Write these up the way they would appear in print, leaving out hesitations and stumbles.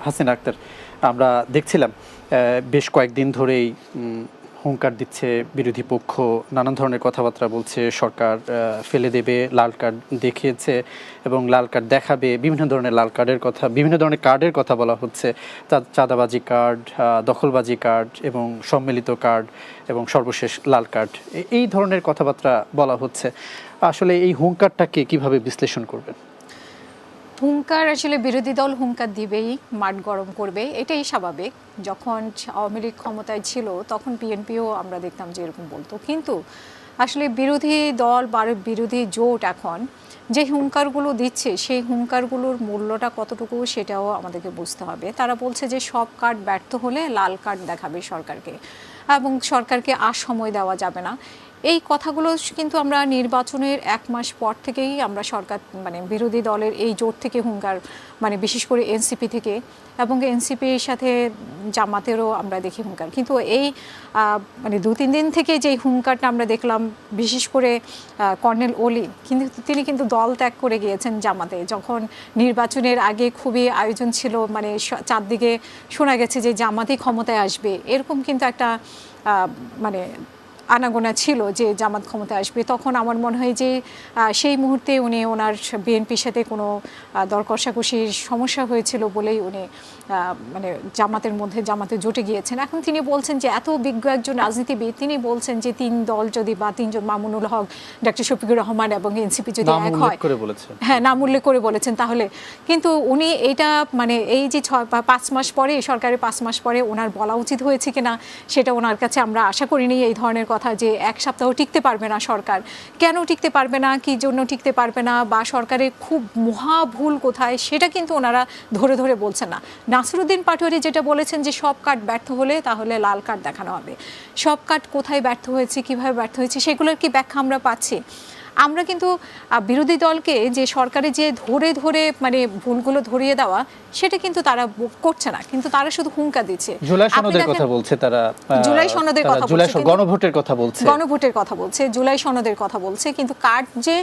হাসিনা আক্তার, আমরা দেখছিলাম বেশ কয়েকদিন ধরেই হুঙ্কার দিচ্ছে বিরোধী পক্ষ, নানান ধরনের কথাবার্তা বলছে, সরকার ফেলে দেবে, লাল কার্ড দেখিয়েছে এবং লাল কার্ড দেখাবে, বিভিন্ন ধরনের লাল কার্ডের কথা, বিভিন্ন ধরনের কার্ডের কথা বলা হচ্ছে, চাঁদাবাজি কার্ড, দখলবাজি কার্ড এবং সম্মিলিত কার্ড এবং সর্বশেষ লাল কার্ড, এই ধরনের কথাবার্তা বলা হচ্ছে। আসলে এই হুঙ্কারটাকে কিভাবে বিশ্লেষণ করবেন? হুঙ্কার আসলে বিরোধী দল হুঙ্কার দিবেই, মাঠ গরম করবে, এটাই স্বাভাবিক। যখন আওয়ামী লীগ ক্ষমতায় ছিল তখন বিএনপিও আমরা দেখতাম যে এরকম বলতো, কিন্তু আসলে বিরোধী দল বা বিরোধী জোট এখন যে হুঙ্কারগুলো দিচ্ছে সেই হুঙ্কারগুলোর মূল্যটা কতটুকু সেটাও আমাদেরকে বুঝতে হবে। তারা বলছে যে সব কার্ড ব্যর্থ হলে লাল কার্ড দেখাবে সরকারকে এবং সরকারকে আর সময় দেওয়া যাবে না। এই কথাগুলো কিন্তু আমরা নির্বাচনের 1 মাস পর থেকেই আমরা সরকার বিরোধী দলের এই জোট থেকে হুঙ্কার, বিশেষ করে এনসিপি থেকে এবং এনসিপির সাথে জামাতেরও আমরা দেখি হুঙ্কার। কিন্তু এই 2-3 দিন থেকে যে হুঙ্কারটা আমরা দেখলাম, বিশেষ করে কর্নেল ওলি তিনি কিন্তু দল ত্যাগ করে গিয়েছেন জামাতে, যখন নির্বাচনের আগে খুবই আয়োজন ছিল, চারদিকে শোনা গেছে যে জামাতই ক্ষমতায় আসবে, এরকম কিন্তু একটা আনাগোনা ছিল যে জামাত ক্ষমতায় আসবে। তখন আমার মনে হয় যে সেই মুহূর্তে উনি ওনার বিএনপির সাথে কোনো দর কষাকষির সমস্যা হয়েছিল বলেই উনি জামাতে জোটে গিয়েছেন। এখন তিনি বলছেন যে এত বিজ্ঞ একজন রাজনীতিবিদ, তিনি বলছেন যে 3 দল যদি বা 3 জন, মামুনুল হক, ডক্টর শফিকুর রহমান এবং এনসিপি যদি এক হয়, হ্যাঁ নাম উল্লেখ করে বলেছেন, তাহলে কিন্তু উনি এইটা এই যে 5 মাস পরে, সরকারের 5 মাস পরে ওনার বলা উচিত হয়েছে কিনা সেটা ওনার কাছে আমরা আশা করিনি। এই ধরনের কথা যে 1 সপ্তাহ টিকতে পারবে না সরকার, কেন টিকতে পারবে না, কি জন্য টিকতে পারবে না, বা সরকারের খুব মহা ভুল কোথায়, সেটা কিন্তু ওনারা ধরে ধরে বলছেন না। নাসিরউদ্দিন পাটোয়ারি যেটা বলেছেন যে সব কার্ড ব্যর্থ হলে তাহলে লাল কার্ড দেখানো হবে, সব কার্ড কোথায় ব্যর্থ হয়েছে, কিভাবে ব্যর্থ হয়েছে, সেগুলোর কি ব্যাখ্যা আমরা পাচ্ছি? আমরা কিন্তু বিরোধী দলকে যে সরকারে যে ধরে ধরে ভুলগুলো ধরিয়ে দেওয়া, সেটা কিন্তু তারা করছে না, কিন্তু তারা শুধু হুঙ্কার দিচ্ছে। জুলাই সনদের কথা বলছে তারা, জুলাই সনদের কথা বলছে, গণভোটের কথা বলছে, গণভোটের কথা বলছে, জুলাই সনদের কথা বলছে, কিন্তু কার্ড যে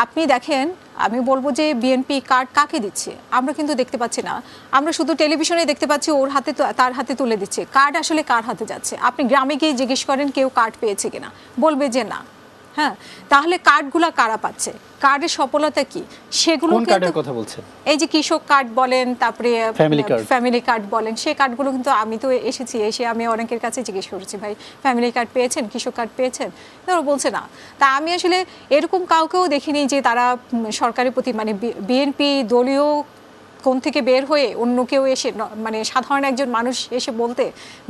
আপনি দেখেন, আমি বলবো যে বিএনপি কার্ড কাকে দিচ্ছে আমরা কিন্তু দেখতে পাচ্ছি না। আমরা শুধু টেলিভিশনে দেখতে পাচ্ছি ওর হাতে, তার হাতে তুলে দিচ্ছে। কার্ড আসলে কার হাতে যাচ্ছে? আপনি গ্রামে গিয়ে জিজ্ঞেস করেন কেউ কার্ড পেয়েছে কিনা, বলবে যে না। হ্যাঁ, তাহলে কার্ডগুলো কারা পাচ্ছে? কার্ডের সফলতা কি সেগুলো কথা বলছেন? এই যে কৃষক কার্ড বলেন, তারপরে ফ্যামিলি কার্ড বলেন, সেই কার্ডগুলো কিন্তু আমি তো এসে আমি অনেকের কাছে জিজ্ঞেস করেছি, ভাই ফ্যামিলি কার্ড পেয়েছেন, কৃষক কার্ড পেয়েছেন? ওরা বলছে না। তা আমি আসলে এরকম কাউকেও দেখিনি যে তারা সরকারের প্রতি বিএনপি দলীয় কোন থেকে বের হয়ে অন্য কেউ এসে সাধারণ একজন মানুষ এসে বলতে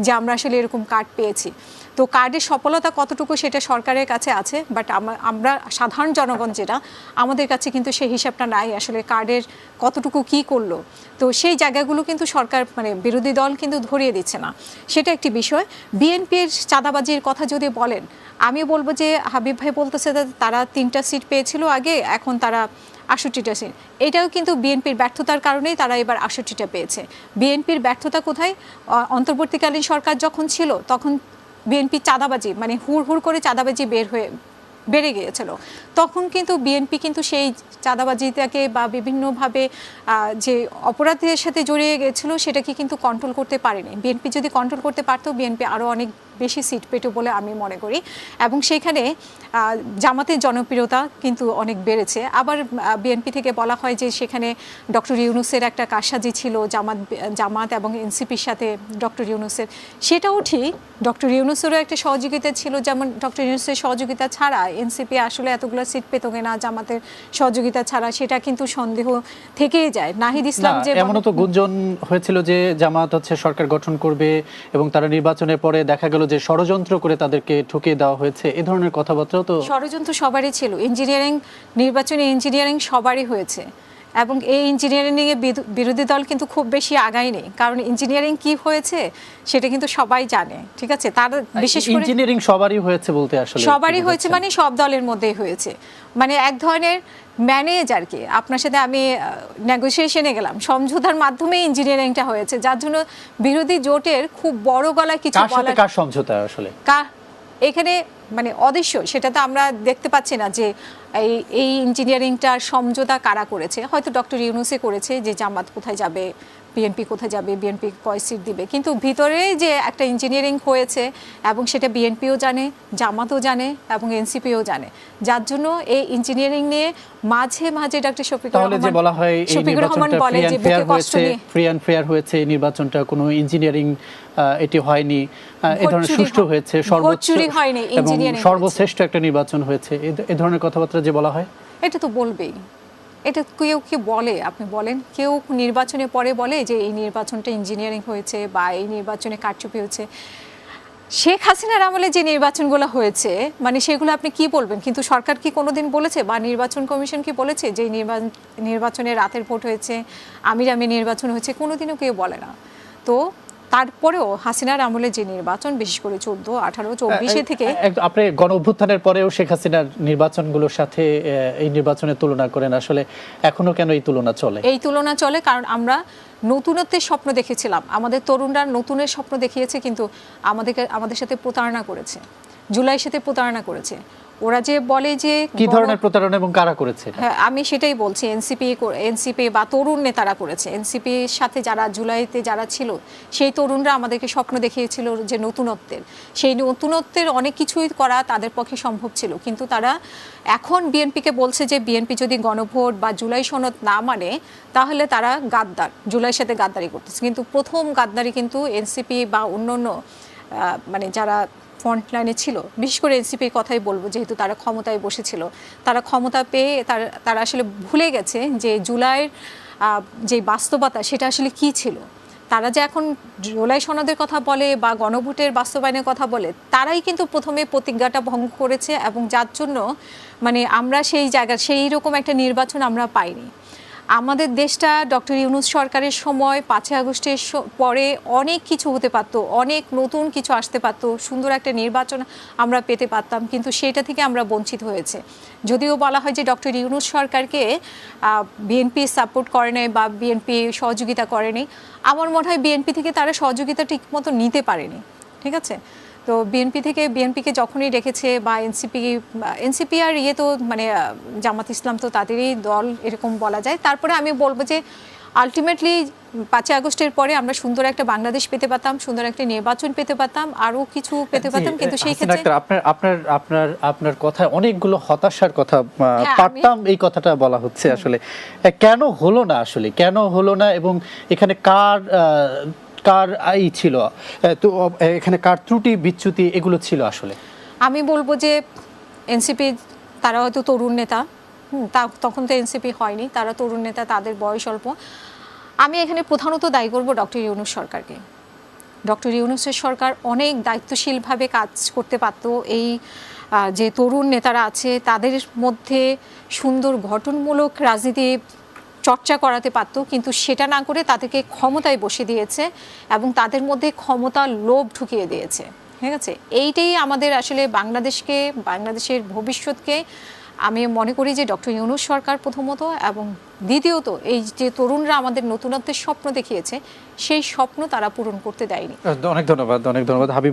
যে আমরা আসলে এরকম কার্ড পেয়েছি। তো কার্ডের সফলতা কতটুকু সেটা সরকারের কাছে আছে, বাট আমরা সাধারণ জনগণ যেটা, আমাদের কাছে কিন্তু সেই হিসাবটা নাই আসলে কার্ডের কতটুকু কি করলো। তো সেই জায়গাগুলো কিন্তু সরকার বিরোধী দল কিন্তু ধরিয়ে দিচ্ছে না, সেটা একটি বিষয়। বিএনপির চাঁদাবাজির কথা যদি বলেন, আমি বলবো যে হাবিব ভাই বলতেছে তারা 3টা সিট পেয়েছিল আগে, এখন তারা 68টা সিট। এটাও কিন্তু বিএনপির ব্যর্থতার কারণেই তারা এবার 68টা পেয়েছে। বিএনপির ব্যর্থতা কোথায়? অন্তর্বর্তীকালীন সরকার যখন ছিল তখন বিএনপি চাঁদাবাজি হুড় করে চাঁদাবাজি বেড়ে গিয়েছিল, তখন কিন্তু বিএনপি কিন্তু সেই চাঁদাবাজিটাকে বা বিভিন্নভাবে যে অপরাধের সাথে জড়িয়ে গেছিল সেটাকে কিন্তু কন্ট্রোল করতে পারেনি। বিএনপি যদি কন্ট্রোল করতে পারতো, বিএনপি আরও অনেক বেশি সিট পেত বলে আমি মনে করি, এবং সেখানে জামাতের জনপ্রিয়তা কিন্তু অনেক বেড়েছে। আবার বিএনপি থেকে বলা হয় যে সেখানে ডক্টর ইউনূসের একটা কারসাজি ছিল জামাত এবং এনসিপির সাথে ডক্টর ইউনূসের, সেটাও ঠিক। ডক্টর ইউনূসেরও একটা সহযোগিতা ছিল, যেমন ডক্টর ইউনূসের সহযোগিতা ছাড়া এনসিপি আসলে এতগুলো সিট পেত কিনা, জামাতের সহযোগিতা ছাড়া, সেটা কিন্তু সন্দেহ থেকেই যায়। নাহিদ ইসলাম যে এমনও তো গুঞ্জন হয়েছিল যে জামাত সরকার গঠন করবে এবং তারা নির্বাচনের পরে দেখা গেল যে ষড়যন্ত্র করে তাদেরকে ঠকিয়ে দেওয়া হয়েছে, এই ধরনের কথাবার্তাও তো। ষড়যন্ত্র সবারই ছিল, নির্বাচনী ইঞ্জিনিয়ারিং সবারই হয়েছে, এবং এই ইঞ্জিনিয়ারিং নিয়ে বিরোধী দল কিন্তু খুব বেশি আগায়নি, কারণ ইঞ্জিনিয়ারিং কি হয়েছে সেটা কিন্তু সবাই জানে, ঠিক আছে? তার বিশেষ করে ইঞ্জিনিয়ারিং সবারই হয়েছে বলতে আসলে সবারই হয়েছে, সব দলের মধ্যেই হয়েছে, এক ধরনের ম্যানেজারকে আপনার সাথে আমি নেগোসিয়েশনে গেলাম, সমঝোতার মাধ্যমে ইঞ্জিনিয়ারিংটা হয়েছে, যার জন্য বিরোধী জোটের খুব বড় গলায় কিছু বলার। কার সমঝোতা আসলে এখানে অদৃশ্য, সেটা তো আমরা দেখতে পাচ্ছি না যে এই ইঞ্জিনিয়ারিংটার সমঝোতা কারা করেছে। হয়তো ডক্টর ইউনূসে করেছে যে জামাত কোথায় যাবে, বিএনপি কোথায় যাবে, বিএনপি কয় সিট দিবে, কিন্তু ভিতরে যে একটা ইঞ্জিনিয়ারিং হয়েছে এবং সেটা বিএনপিও জানে, জামাতও জানে এবং এনসিপিও জানে, যার জন্য এই ইঞ্জিনিয়ারিং নিয়ে মাঝে মাঝে ডক্টর শফিকুর রহমান বলে যে বুকে কষ্ট নিয়ে ফ্রি অ্যান্ড ফেয়ার হয়েছে এই নির্বাচনটা, কোনো ইঞ্জিনিয়ারিং এটি হয়নি, এই ধরনের সুষ্ঠু হয়েছে, সর্বশ্রেষ্ঠ একটা নির্বাচন হয়েছে, এই ধরনের কথাবার্তা যে বলা হয়, এটা তো বলবেই। এটা কেউ কি বলে, আপনি বলেন, কেউ নির্বাচনের পরে বলে যে এই নির্বাচনটা ইঞ্জিনিয়ারিং হয়েছে বা এই নির্বাচনে কারচুপি হয়েছে? শেখ হাসিনার আমলে যে নির্বাচনগুলো হয়েছে মানে সেগুলো আপনি কি বলবেন? কিন্তু সরকার কি কোনোদিন বলেছে বা নির্বাচন কমিশন কি বলেছে যে নির্বাচনে রাতের ভোট হয়েছে, আমিরামি নির্বাচন হয়েছে? কোনোদিনও কেউ বলে না। তো তারপরেও হাসিনার আমলে যে নির্বাচন, বিশেষ করে 14, 18, 24 থেকে আপনি গণ অভ্যুত্থানের পরেও শেখ হাসিনার নির্বাচনগুলোর সাথে এই নির্বাচনের তুলনা করেন, আসলে এখনো কেন এই তুলনা চলে? এই তুলনা চলে কারণ আমরা নতুনত্বের স্বপ্ন দেখেছিলাম, আমাদের তরুণরা নতুনের স্বপ্ন দেখিয়েছে, কিন্তু আমাদের সাথে প্রতারণা করেছে, জুলাইয়ের সাথে প্রতারণা করেছে। ওরা যে বলে যে কি ধরনের প্রতারণা এবং কারা করেছে? হ্যাঁ, আমি সেটাই বলছি, এনসিপি বা তরুণ নেতারা করেছে। এনসিপির সাথে যারা জুলাইতে যারা ছিল সেই তরুণরা আমাদেরকে স্বপ্ন দেখিয়েছিল যে নতুনত্বের, সেই নতুনত্বের অনেক কিছুই করা তাদের পক্ষে সম্ভব ছিল, কিন্তু তারা এখন বিএনপিকে বলছে যে বিএনপি যদি গণভোট বা জুলাই সনদ না মানে তাহলে তারা গাদ্দার, জুলাইয়ের সাথে গাদ্দারি করতেছে। কিন্তু প্রথম গাদ্দারি কিন্তু এনসিপি বা অন্যান্য মানে যারা ফ্রন্ট লাইনে ছিল, বিশেষ করে এনসিপির কথাই বলবো, যেহেতু তারা ক্ষমতায় বসেছিল, তারা ক্ষমতা পেয়ে তারা আসলে ভুলে গেছে যে জুলাইয়ের যে বাস্তবতা সেটা আসলে কি ছিল। তারা যে এখন জুলাই সনদের কথা বলে বা গণভোটের বাস্তবায়নের কথা বলে, তারাই কিন্তু প্রথমে প্রতিজ্ঞাটা ভঙ্গ করেছে এবং যার জন্য মানে আমরা সেই জায়গায় সেই রকম একটা নির্বাচন আমরা পাইনি। আমাদের দেশটা ডক্টর ইউনূস সরকারের সময় 5ই আগস্টের পরে অনেক কিছু হতে পারত, অনেক নতুন কিছু আসতে পারত, সুন্দর একটা নির্বাচন আমরা পেতে পারতাম, কিন্তু সেটা থেকে আমরা বঞ্চিত হয়েছে। যদিও বলা হয় যে ডক্টর ইউনূস সরকারকে বিএনপি সাপোর্ট করে নাই বা বিএনপি সহযোগিতা করেনি, আমার মনে হয় বিএনপি থেকে তারা সহযোগিতা ঠিকমতো নিতে পারেনি। ঠিক আছে, তো বিএনপিকে যখনই রেখেছে বা এনসিপি আর তো মানে জামাত ইসলাম তো তাদেরই দল এরকম বলা যায়। তারপরে আমি বলবো যে আলটিমেটলি 5ই আগস্টের পরে আমরা সুন্দর একটা বাংলাদেশ পেতে পারতাম, সুন্দর একটা নির্বাচন পেতে পারতাম, আরো কিছু পেতে পারতাম, কিন্তু সেই ক্ষেত্রে আপনার কথায় অনেকগুলো হতাশার কথা পারতাম এই কথাটা বলা হচ্ছে। আসলে কেন হলো না, আসলে কেন হলো না এবং এখানে কার ছিল, তো এখানে কার ত্রুটি বিচ্যুতি এগুলো ছিল? আসলে আমি বলবো যে এনসিপি তারা হয়তো তরুণ নেতা, তখন তো এনসিপি হয়নি, তারা তরুণ নেতা, তাদের বয়স অল্প। আমি এখানে প্রধানত দায়ী করব ডক্টর ইউনূস সরকারকে। ডক্টর ইউনূসের সরকার অনেক দায়িত্বশীলভাবে কাজ করতে পারত। এই যে তরুণ নেতারা আছে তাদের মধ্যে সুন্দর গঠনমূলক রাজনীতি চর্চা করাতে পারত, কিন্তু সেটা না করে তাদেরকে ক্ষমতায় বসে দিয়েছে এবং তাদের মধ্যে ক্ষমতার লোভ ঢুকিয়ে দিয়েছে। ঠিক আছে, এইটাই আমাদের আসলে বাংলাদেশের ভবিষ্যৎকে আমি মনে করি যে ডক্টর ইউনূস সরকার প্রথমত, এবং দ্বিতীয়ত এই যে তরুণরা আমাদের নতুনত্বের স্বপ্ন দেখিয়েছে সেই স্বপ্ন তারা পূরণ করতে দেয়নি। অনেক ধন্যবাদ হাবিব।